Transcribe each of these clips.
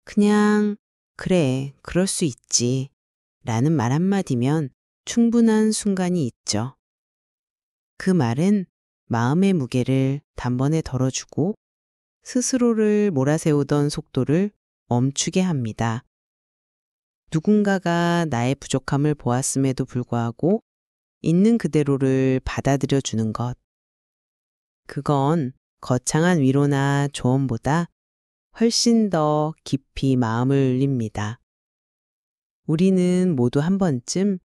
그냥, 그래, 그럴 수 있지. 라는 말 한마디면 충분한 순간이 있죠. 그 말은 마음의 무게를 단번에 덜어주고 스스로를 몰아세우던 속도를 멈추게 합니다. 누군가가 나의 부족함을 보았음에도 불구하고 있는 그대로를 받아들여 주는 것. 그건 거창한 위로나 조언보다 훨씬 더 깊이 마음을 울립니다. 우리는 모두 한 번쯤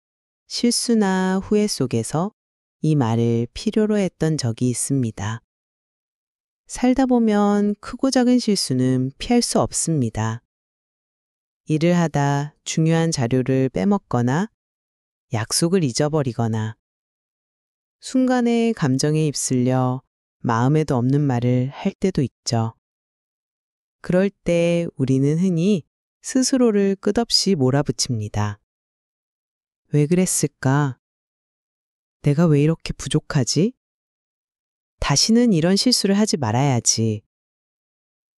실수나 후회 속에서 이 말을 필요로 했던 적이 있습니다. 살다 보면 크고 작은 실수는 피할 수 없습니다. 일을 하다 중요한 자료를 빼먹거나 약속을 잊어버리거나 순간의 감정에 휩쓸려 마음에도 없는 말을 할 때도 있죠. 그럴 때 우리는 흔히 스스로를 끝없이 몰아붙입니다. 왜 그랬을까? 내가 왜 이렇게 부족하지? 다시는 이런 실수를 하지 말아야지.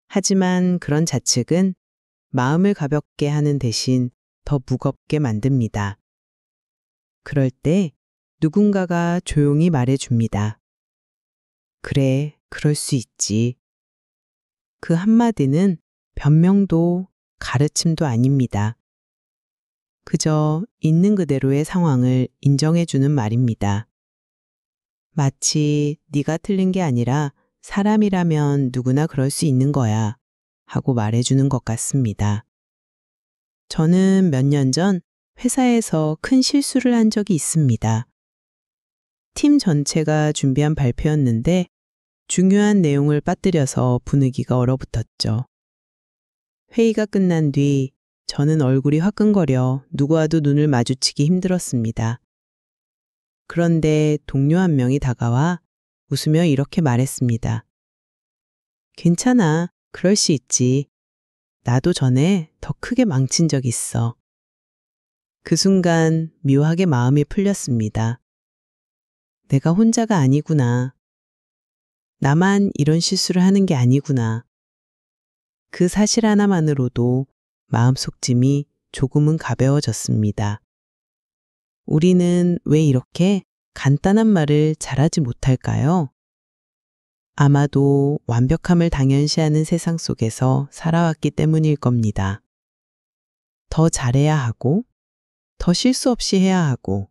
하지만 그런 자책은 마음을 가볍게 하는 대신 더 무겁게 만듭니다. 그럴 때 누군가가 조용히 말해줍니다. 그래, 그럴 수 있지. 그 한마디는 변명도 가르침도 아닙니다. 그저 있는 그대로의 상황을 인정해주는 말입니다. 마치 네가 틀린 게 아니라 사람이라면 누구나 그럴 수 있는 거야 하고 말해주는 것 같습니다. 저는 몇 년 전 회사에서 큰 실수를 한 적이 있습니다. 팀 전체가 준비한 발표였는데 중요한 내용을 빠뜨려서 분위기가 얼어붙었죠. 회의가 끝난 뒤 저는 얼굴이 화끈거려 누구와도 눈을 마주치기 힘들었습니다. 그런데 동료 한 명이 다가와 웃으며 이렇게 말했습니다. 괜찮아, 그럴 수 있지. 나도 전에 더 크게 망친 적 있어. 그 순간 묘하게 마음이 풀렸습니다. 내가 혼자가 아니구나. 나만 이런 실수를 하는 게 아니구나. 그 사실 하나만으로도 마음속 짐이 조금은 가벼워졌습니다. 우리는 왜 이렇게 간단한 말을 잘하지 못할까요? 아마도 완벽함을 당연시하는 세상 속에서 살아왔기 때문일 겁니다. 더 잘해야 하고, 더 실수 없이 해야 하고,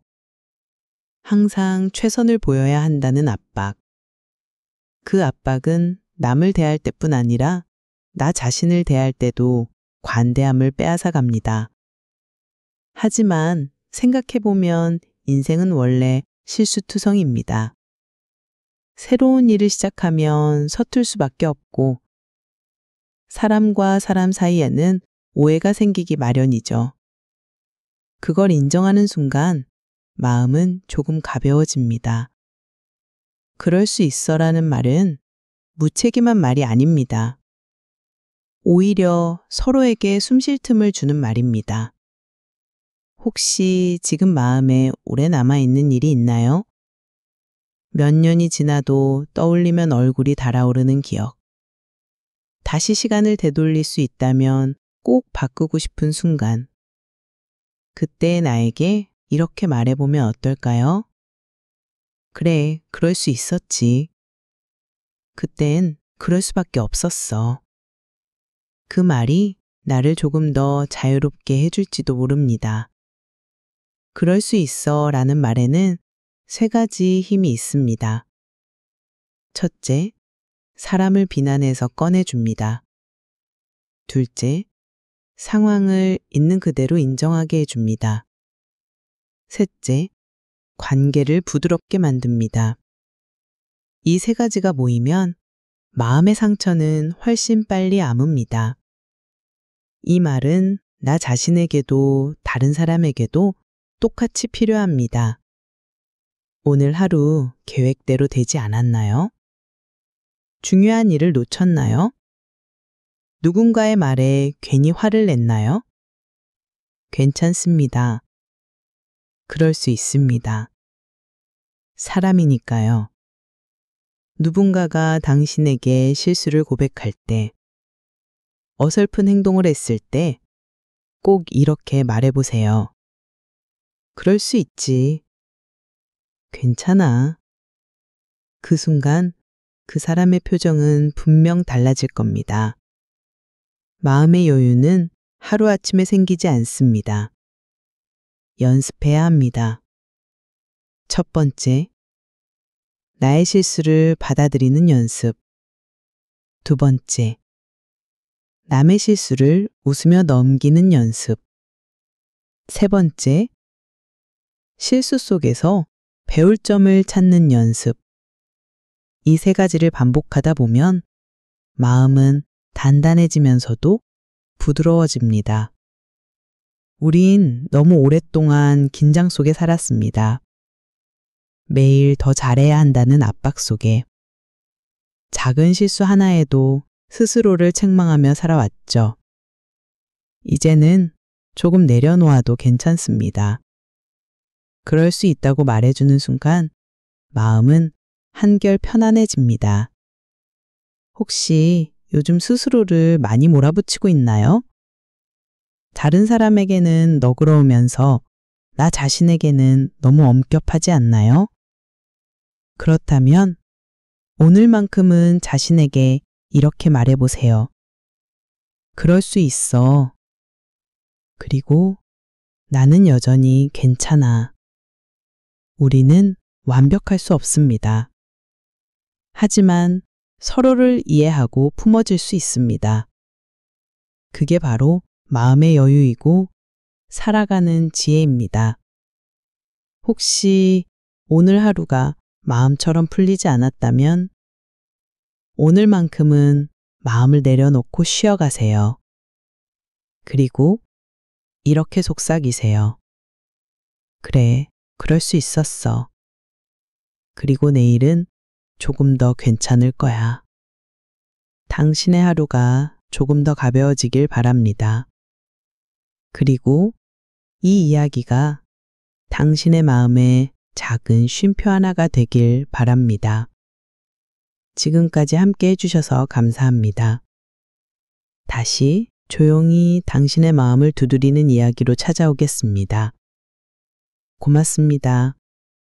항상 최선을 보여야 한다는 압박. 그 압박은 남을 대할 때뿐 아니라 나 자신을 대할 때도 관대함을 빼앗아 갑니다. 하지만 생각해보면 인생은 원래 실수투성입니다. 새로운 일을 시작하면 서툴 수밖에 없고 사람과 사람 사이에는 오해가 생기기 마련이죠. 그걸 인정하는 순간 마음은 조금 가벼워집니다. 그럴 수 있어라는 말은 무책임한 말이 아닙니다. 오히려 서로에게 숨 쉴 틈을 주는 말입니다. 혹시 지금 마음에 오래 남아있는 일이 있나요? 몇 년이 지나도 떠올리면 얼굴이 달아오르는 기억. 다시 시간을 되돌릴 수 있다면 꼭 바꾸고 싶은 순간. 그때의 나에게 이렇게 말해보면 어떨까요? 그래, 그럴 수 있었지. 그땐 그럴 수밖에 없었어. 그 말이 나를 조금 더 자유롭게 해줄지도 모릅니다. 그럴 수 있어 라는 말에는 세 가지 힘이 있습니다. 첫째, 사람을 비난해서 꺼내줍니다. 둘째, 상황을 있는 그대로 인정하게 해줍니다. 셋째, 관계를 부드럽게 만듭니다. 이 세 가지가 모이면 마음의 상처는 훨씬 빨리 아뭅니다. 이 말은 나 자신에게도 다른 사람에게도 똑같이 필요합니다. 오늘 하루 계획대로 되지 않았나요? 중요한 일을 놓쳤나요? 누군가의 말에 괜히 화를 냈나요? 괜찮습니다. 그럴 수 있습니다. 사람이니까요. 누군가가 당신에게 실수를 고백할 때 어설픈 행동을 했을 때 꼭 이렇게 말해보세요. 그럴 수 있지. 괜찮아. 그 순간 그 사람의 표정은 분명 달라질 겁니다. 마음의 여유는 하루아침에 생기지 않습니다. 연습해야 합니다. 첫 번째, 나의 실수를 받아들이는 연습. 두 번째, 남의 실수를 웃으며 넘기는 연습. 세 번째, 실수 속에서 배울 점을 찾는 연습. 이 세 가지를 반복하다 보면 마음은 단단해지면서도 부드러워집니다. 우린 너무 오랫동안 긴장 속에 살았습니다. 매일 더 잘해야 한다는 압박 속에 작은 실수 하나에도 스스로를 책망하며 살아왔죠. 이제는 조금 내려놓아도 괜찮습니다. 그럴 수 있다고 말해주는 순간 마음은 한결 편안해집니다. 혹시 요즘 스스로를 많이 몰아붙이고 있나요? 다른 사람에게는 너그러우면서 나 자신에게는 너무 엄격하지 않나요? 그렇다면 오늘만큼은 자신에게 이렇게 말해보세요. 그럴 수 있어. 그리고 나는 여전히 괜찮아. 우리는 완벽할 수 없습니다. 하지만 서로를 이해하고 품어줄 수 있습니다. 그게 바로 마음의 여유이고 살아가는 지혜입니다. 혹시 오늘 하루가 마음처럼 풀리지 않았다면 오늘만큼은 마음을 내려놓고 쉬어가세요. 그리고 이렇게 속삭이세요. 그래, 그럴 수 있었어. 그리고 내일은 조금 더 괜찮을 거야. 당신의 하루가 조금 더 가벼워지길 바랍니다. 그리고 이 이야기가 당신의 마음에 작은 쉼표 하나가 되길 바랍니다. 지금까지 함께 해주셔서 감사합니다. 다시 조용히 당신의 마음을 두드리는 이야기로 찾아오겠습니다. 고맙습니다.